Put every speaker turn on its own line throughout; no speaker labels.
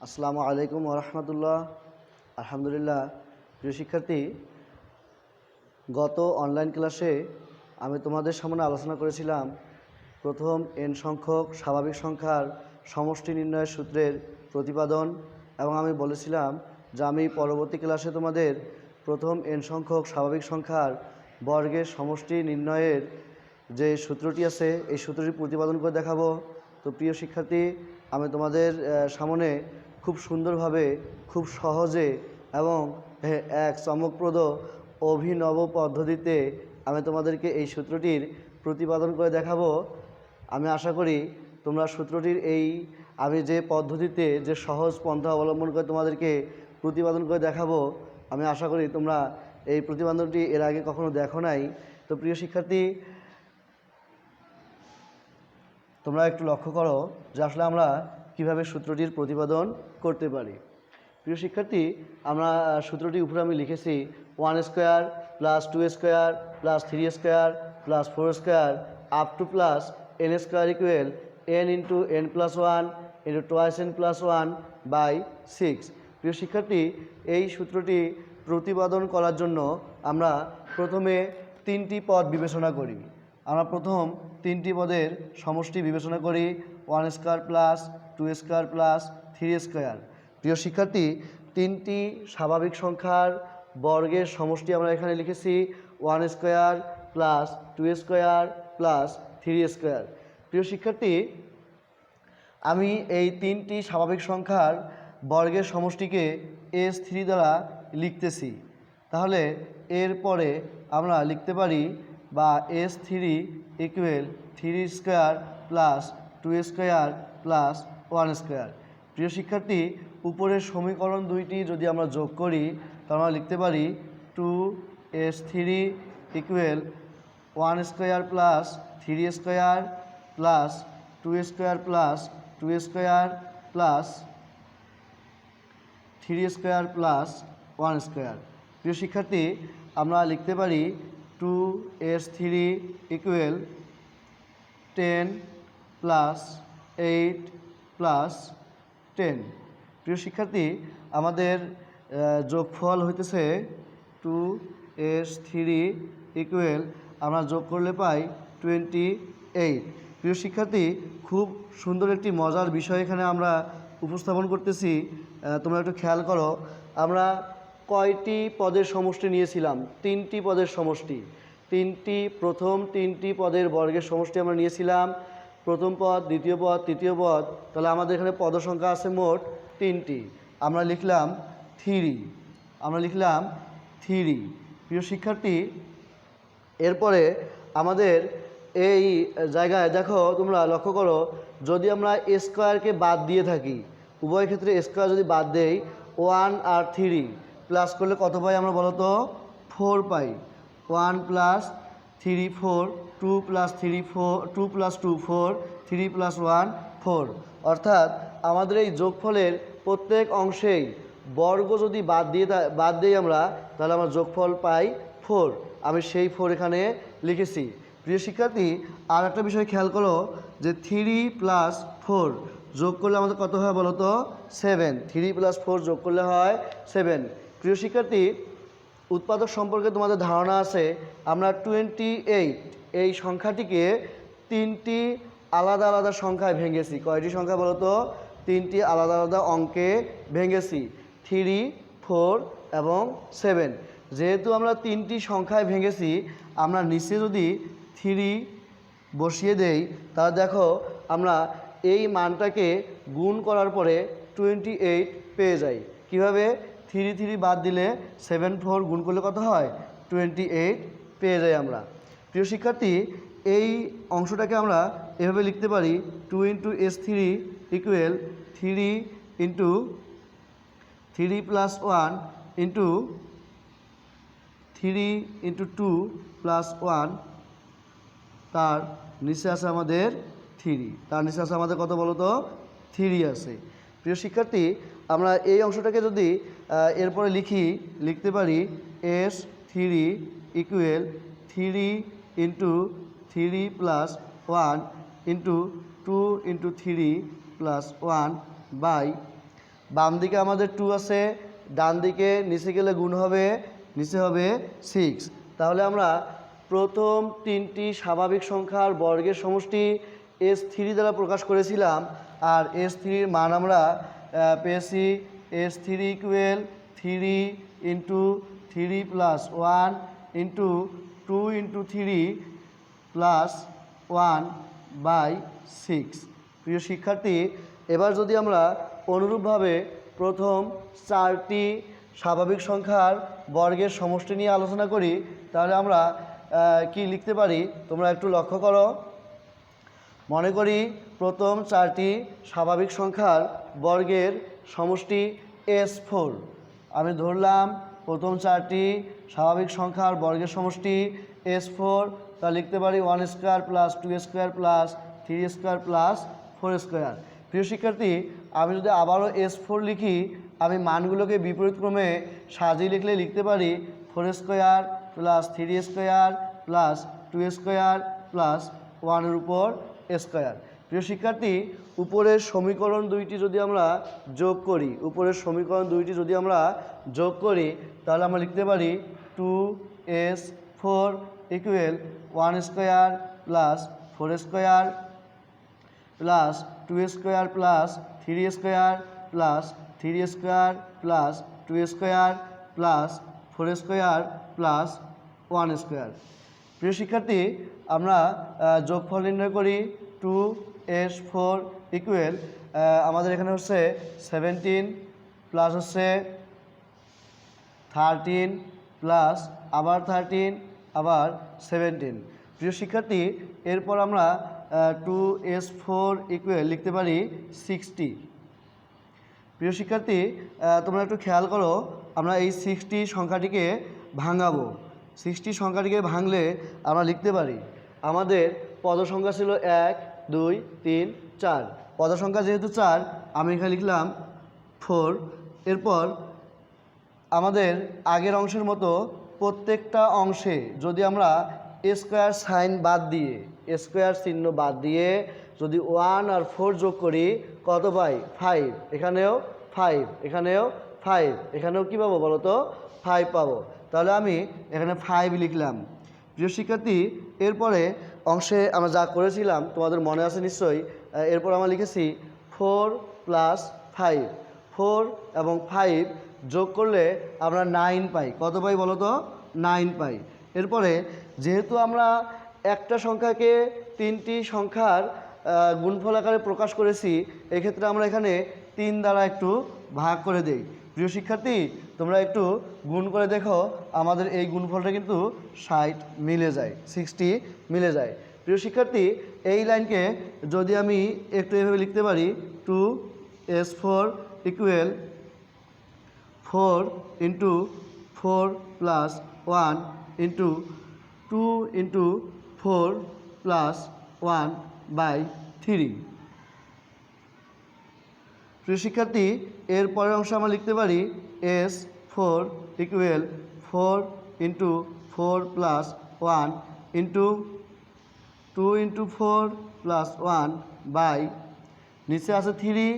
আসসালামু আলাইকুম ওরহমতুল্লাহ। আলহামদুলিল্লাহ। প্রিয় শিক্ষার্থী, গত অনলাইন ক্লাসে আমি তোমাদের সামনে আলোচনা করেছিলাম প্রথম n সংখ্যক স্বাভাবিক সংখ্যার সমষ্টি নির্ণয়ের সূত্রের প্রতিপাদন, এবং আমি বলেছিলাম যে আমি পরবর্তী ক্লাসে তোমাদের প্রথম n সংখ্যক স্বাভাবিক সংখ্যার বর্গের সমষ্টি নির্ণয়ের যে সূত্রটি আছে এই সূত্রটি প্রতিপাদন করে দেখাবো। তো প্রিয় শিক্ষার্থী, আমি তোমাদের সামনে খুব সুন্দরভাবে, খুব সহজে এবং এক চমকপ্রদ অভিনব পদ্ধতিতে আমি তোমাদেরকে এই সূত্রটির প্রতিপাদন করে দেখাবো। আমি আশা করি তোমরা সূত্রটির আমি যে পদ্ধতিতে, যে সহজ পন্থা অবলম্বন করে তোমাদেরকে প্রতিপাদন করে দেখাবো, আমি আশা করি তোমরা এই প্রতিপাদনটি এর আগে কখনো দেখো নাই। তো প্রিয় শিক্ষার্থী, তোমরা একটু লক্ষ্য করো যে আসলে আমরা কিভাবে সূত্রটির প্রতিপাদন করতে পারি। প্রিয় শিক্ষার্থী, আমরা সূত্রটির উপরে আমি লিখেছি 1 square plus 2 square plus 3 square plus 4 square up to plus n square equal n into n plus 1 into twice n plus 1 by 6। প্রিয় শিক্ষার্থী, এই সূত্রটি প্রতিপাদন করার জন্য আমরা প্রথমে তিনটি পদ বিবেচনা করি। আমরা প্রথম তিনটি পদের সমষ্টি বিবেচনা করি, 1 square plus 2 square plus 3 square. প্রিয় শিক্ষার্থী, তিনটি স্বাভাবিক সংখ্যার বর্গের সমষ্টি আমরা এখানে লিখেছি 1 square plus 2 square plus 3 square. প্রিয় শিক্ষার্থী, আমি এই তিনটি স্বাভাবিক সংখ্যার বর্গের সমষ্টিকে S3 দ্বারা লিখতেছি। তাহলে এরপরে আমরা লিখতে পারি বা S3 equal 3 square plus 2 square plus 1 square. প্রিয় শিক্ষার্থী, উপরের সমীকরণ দুইটি যদি আমরা যোগ করি তাহলে আমরা লিখতে পারি 2S3 equal 1 square plus 3 square plus 2 square plus 2 square plus 3 square plus 1 square. প্রিয় শিক্ষার্থী, আমরা লিখতে পারি 2S3 ইকুয়াল 10 প্লাস 8 প্লাস 10। প্রিয় শিক্ষার্থী, আমাদের যোগফল হইতেছে 2S3 ইকুয়াল, আমরা যোগ করলে পাই 28। প্রিয় শিক্ষার্থী, খুব সুন্দর একটি মজার বিষয় এখানে আমরা উপস্থাপন করতেছি। তোমরা একটু খেয়াল করো, আমরা কয়টি পদের সমষ্টি নিয়েছিলাম? তিনটি পদের সমষ্টি। প্রথম তিনটি পদের বর্গের সমষ্টি আমরা নিয়েছিলাম, প্রথম পদ, দ্বিতীয় পদ, তৃতীয় পদ। তাহলে আমাদের এখানে পদ সংখ্যা আছে মোট তিনটি। আমরা লিখলাম 3। প্রিয় শিক্ষার্থী, এরপরে আমাদের এই জায়গায় দেখো, তোমরা লক্ষ্য করো, যদি আমরা স্কোয়ারকে বাদ দিয়ে থাকি, উভয় ক্ষেত্রে স্কোয়ার যদি বাদ দেই, 1 আর 3 প্লাস করলে কত পাই আমরা বলো তো? 4 পাই। 1 প্লাস 3 4, 2 প্লাস 3 4, 2 প্লাস 2 4, 3 প্লাস 1 4। অর্থাৎ আমাদের এই যোগফলের প্রত্যেক অংশেই বর্গ যদি বাদ দিই আমরা, তাহলে আমরা যোগফল পাই 4। আমি সেই 4 এখানে লিখেছি। প্রিয় শিক্ষার্থী, আর একটা বিষয় খেয়াল করো যে 3 প্লাস 4 যোগ করলে আমাদের কত হয় বলো তো? 7। 3 প্লাস 4 যোগ করলে হয় 7। প্রিয় শিক্ষার্থী, উৎপাদক সম্পর্কে তোমাদের ধারণা আছে। আমরা 28 এই সংখ্যাটিকে তিনটি আলাদা আলাদা সংখ্যায় ভেঙেছি। কয়টি সংখ্যা বলো তো? তিনটি আলাদা আলাদা অঙ্কে ভেঙেছি, 3, 4 এবং 7। যেহেতু আমরা তিনটি সংখ্যায় ভেঙেছি, আমরা নিচে যদি 3 বসিয়ে দেই, তাহলে দেখো আমরা এই মানটাকে গুণ করার পরে 28 পেয়ে যাই। কিভাবে? 3 3 বাদ দিলে 7 4 গুণ করলে কত হয়? 28 পেয়ে যাই আমরা। প্রিয় শিক্ষার্থী, এই অংশটাকে আমরা এভাবে লিখতে পারি 2 into S3 equal 3 into 3 plus 1 into 3 into 2 plus 1, তার নিচে আছে আমাদের 3। তার নিচে আছে আমাদের কত বলো তো? 3 আছে। প্রিয় শিক্ষার্থী, আমরা এই অংশটাকে যদি এরপরে লিখতে পারি S3 equal 3 into 3 plus 1 into 2 into 3 plus 1 by বাম দিকে আমাদের 2 আছে, ডান দিকে নিচে গেলে গুণ হবে, নিচে হবে 6। তাহলে আমরা প্রথম 3টি স্বাভাবিক সংখ্যার বর্গের সমষ্টি S3 দ্বারা প্রকাশ করেছিলাম। আর S3-র মান আমরা পেয়েছি S3 equal 3 into 3 plus 1 into 2 into 3 plus 1/6। প্রিয় শিক্ষার্থী, এবার যদি আমরা অনুরূপভাবে প্রথম 4টি স্বাভাবিক সংখ্যার বর্গের সমষ্টি নিয়ে আলোচনা করি, তাহলে আমরা কি লিখতে পারি তোমরা একটু লক্ষ্য করো। মনে করি প্রথম 4টি স্বাভাবিক সংখ্যার বর্গের সমষ্টি S4। আমি ধরলাম প্রথম 4টি স্বাভাবিক সংখ্যার বর্গের সমষ্টি S4। তা লিখতে পারি 1 square plus 2 square plus 3 square plus 4 square. প্রিয় শিক্ষার্থী, আমি যদি আবারও S4 লিখি, আমি মানগুলোকে বিপরীত ক্রমে সাজিয়ে লিখলে লিখতে পারি 4 square plus 3 square plus 2 square plus 1-এর উপর স্কোয়ার। প্রিয় শিক্ষার্থী, উপরের সমীকরণ দুইটি যদি আমরা যোগ করি, তাহলে আমরা লিখতে পারি 2S4 equal 1 square plus 4 square plus 2 square plus 3 square plus 3 square plus 2 square plus 4 square plus 1 square. প্রিয় শিক্ষার্থী, আমরা যোগফল নির্ণয় করি। 2S4 ইকুয়াল আমাদের এখানে হচ্ছে 17 প্লাস হচ্ছে 13 প্লাস আবার 13 আবার 17। প্রিয় শিক্ষার্থী, এরপর আমরা 2S4 ইকুয়াল লিখতে পারি 60। প্রিয় শিক্ষার্থী, তোমরা একটু খেয়াল করো, আমরা এই 60 সংখ্যাটিকে ভাঙাবো। 60 সংখ্যাটিকে ভাঙলে আমরা লিখতে পারি, আমাদের পদ সংখ্যা ছিল 1 2 3 4। পদ সংখ্যা যেহেতু 4, আমি এখানে লিখলাম 4। এরপর আমাদের আগের অংশের মতো প্রত্যেকটা অংশে যদি আমরা স্কোয়ার সাইন বাদ দিয়ে, স্কোয়ার চিহ্ন বাদ দিয়ে যদি 1 আর 4 যোগ করি, কত পাই? 5। এখানেও 5, এখানেও 5, এখানেও কী পাবো বলো তো? 5 পাবো। তাহলে আমি এখানে 5 লিখলাম। প্রিয় শিক্ষার্থী, এরপরে অংশে আমরা যা করেছিলাম তোমাদের মনে আছে নিশ্চয়ই। এরপর আমরা লিখেছি 4 প্লাস 5। 4 এবং 5 যোগ করলে আমরা 9 পাই। কত পাই বলো তো? 9 পাই। এরপরে যেহেতু আমরা একটা সংখ্যাকে 3টি সংখ্যার গুণফল আকারে প্রকাশ করেছি, এক্ষেত্রে আমরা এখানে 3 দ্বারা একটু ভাগ করে দেই। প্রিয় শিক্ষার্থী, তোমরা একটু গুণ করে দেখো, আমাদের এই গুণফলটা কিন্তু 60 মিলে যায়, 60 মিলে যায়। প্রিয় শিক্ষার্থী, এই লাইনকে যদি আমি একটু এভাবে লিখতে পারি, 2S4 equal 4 into 4 plus 1 into 2 into 4 plus 1/3। প্রিয় শিক্ষার্থী, এর পরের অংশ আমরা লিখতে পারি S4 equal 4 into 4 plus 1 into 2 into 4 plus 1 নিচে আছে 3,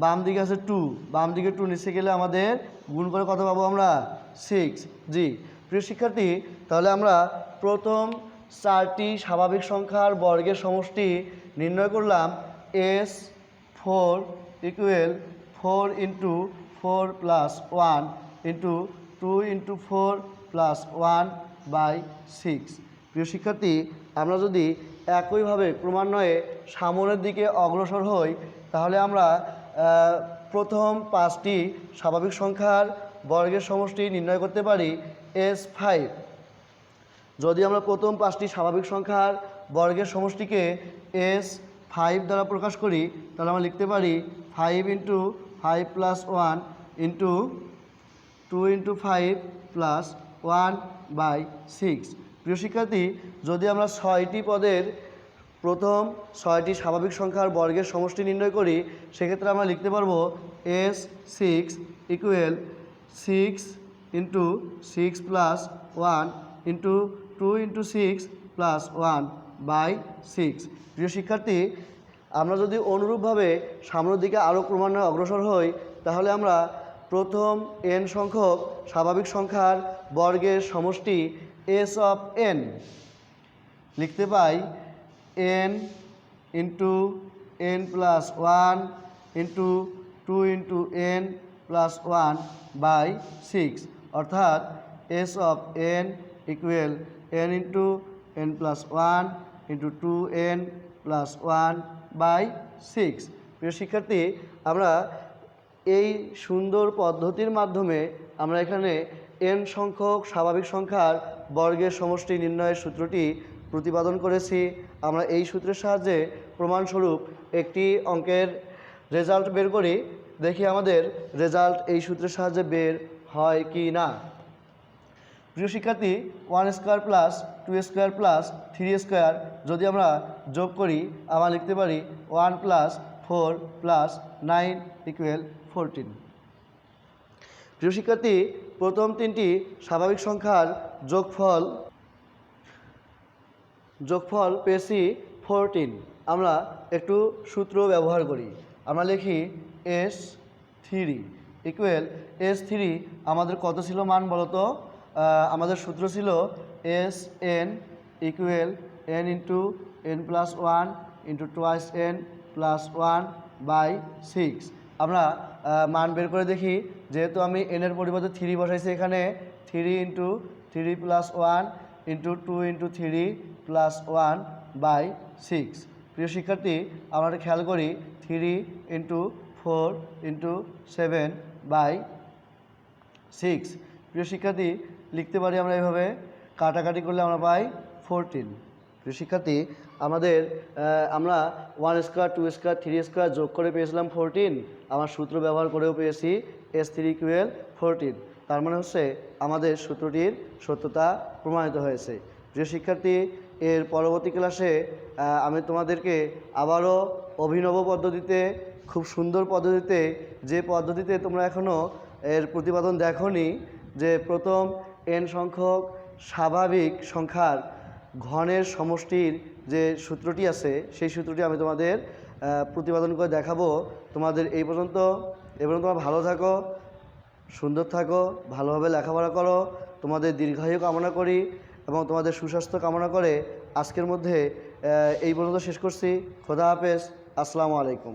বাম দিকে আছে 2। বাম দিকে 2 নিচে গেলে আমাদের গুণ করে কত পাবো আমরা? 6। জি প্রিয় শিক্ষার্থী, তাহলে আমরা প্রথম 4টি স্বাভাবিক সংখ্যার বর্গের সমষ্টি নির্ণয় করলাম। S4 equal 4 into 4 plus 1 into 2 into 4 plus 1/6। প্রিয় শিক্ষার্থী, আমরা যদি একইভাবে ক্রমান্বয়ে সামনের দিকে অগ্রসর হই, তাহলে আমরা প্রথম 5টি স্বাভাবিক সংখ্যার বর্গের সমষ্টি নির্ণয় করতে পারি S5। যদি আমরা প্রথম 5টি স্বাভাবিক সংখ্যার বর্গের সমষ্টিকে S5 দ্বারা প্রকাশ করি, তাহলে আমরা লিখতে পারি 5 into 5 plus 1 into 2 into 5 plus 1/6। প্রিয় শিক্ষার্থী, যদি আমরা 6টি পদের প্রথম 6টি স্বাভাবিক সংখ্যার বর্গের সমষ্টি নির্ণয় করি, সেক্ষেত্রে আমরা লিখতে পারবো S6 equal 6 into 6 plus 1 into 2 into 6 plus 1/6। প্রিয় শিক্ষার্থী, আমরা যদি অনুরূপভাবে সামনের দিকে আরও ক্রমান্বয়ে অগ্রসর হই, তাহলে আমরা প্রথম n সংখ্যক স্বাভাবিক সংখ্যার বর্গের সমষ্টি s অফ n লিখতে পাই n into n plus one into two into n plus one by six, অর্থাৎ s of n equal n into n plus one into two n plus one by six. প্রিয় শিক্ষার্থী, আমরা এই সুন্দর পদ্ধতির মাধ্যমে আমরা এখানে n সংখ্যক স্বাভাবিক সংখ্যার বর্গের সমষ্টি নির্ণয়ের সূত্রটি প্রতিপাদন করেছি। আমরা এই সূত্রের সাহায্যে প্রমাণস্বরূপ একটি অঙ্কের রেজাল্ট বের করি, দেখি আমাদের রেজাল্ট এই সূত্রের সাহায্যে বের হয় কি না। প্রিয় শিক্ষার্থী, 1 square plus 2 square plus 3 square যদি আমরা যোগ করি, আমরা লিখতে পারি 1 প্লাস 4 প্লাস 9 ইকুয়াল 14। প্রিয় শিক্ষার্থী, প্রথম তিনটি স্বাভাবিক সংখ্যার যোগফল পেয়েছি 14। আমরা একটু সূত্র ব্যবহার করি, আমরা লিখি S3 ইকুয়াল S3 আমাদের কত ছিল মান বলতো? আমাদের সূত্র ছিল Sn equal n into n plus one into twice n plus one by six. আমরা মান বের করে দেখি, যেহেতু আমি n এর পরিবর্তে 3 বসাইছি, এখানে 3 into 3 plus one into 2 into 3 plus one by six. প্রিয় শিক্ষার্থী, আমরা খেয়াল করি 3 ইন্টু 4 ইন্টু 7 বাই সিক্স। প্রিয় শিক্ষার্থী, লিখতে পারি আমরা এভাবে, কাটাকাটি করলে আমরা পাই 14। প্রিয় শিক্ষার্থী, আমরা 1 স্কোয়ার 2 স্কোয়ার 3 স্কোয়ার যোগ করে পেয়েছিলাম 14, আমার সূত্র ব্যবহার করেও পেয়েছি S3 ইকুয়াল 14। তার মানে হচ্ছে আমাদের সূত্রটির সত্যতা প্রমাণিত হয়েছে। প্রিয় শিক্ষার্থী, এর পরবর্তী ক্লাসে আমি তোমাদেরকে আবারও অভিনব পদ্ধতিতে, খুব সুন্দর পদ্ধতিতে, যে পদ্ধতিতে তোমরা এখনও এর প্রতিপাদন দেখোনি, যে প্রথম n সংখ্যক স্বাভাবিক সংখ্যার ঘনের সমষ্টির যে সূত্রটি আছে, সেই সূত্রটি আমি তোমাদের প্রতিপাদন করে দেখাবো। তোমাদের এই পর্যন্ত তোমরা ভালো থাকো, সুন্দর থাকো, ভালোভাবে লেখাপড়া করো, তোমাদের দীর্ঘায়ু কামনা করি এবং তোমাদের সুস্বাস্থ্য কামনা করে আজকের মধ্যে এই পর্যন্ত শেষ করছি। খোদা হাফেজ, আসসালামু আলাইকুম।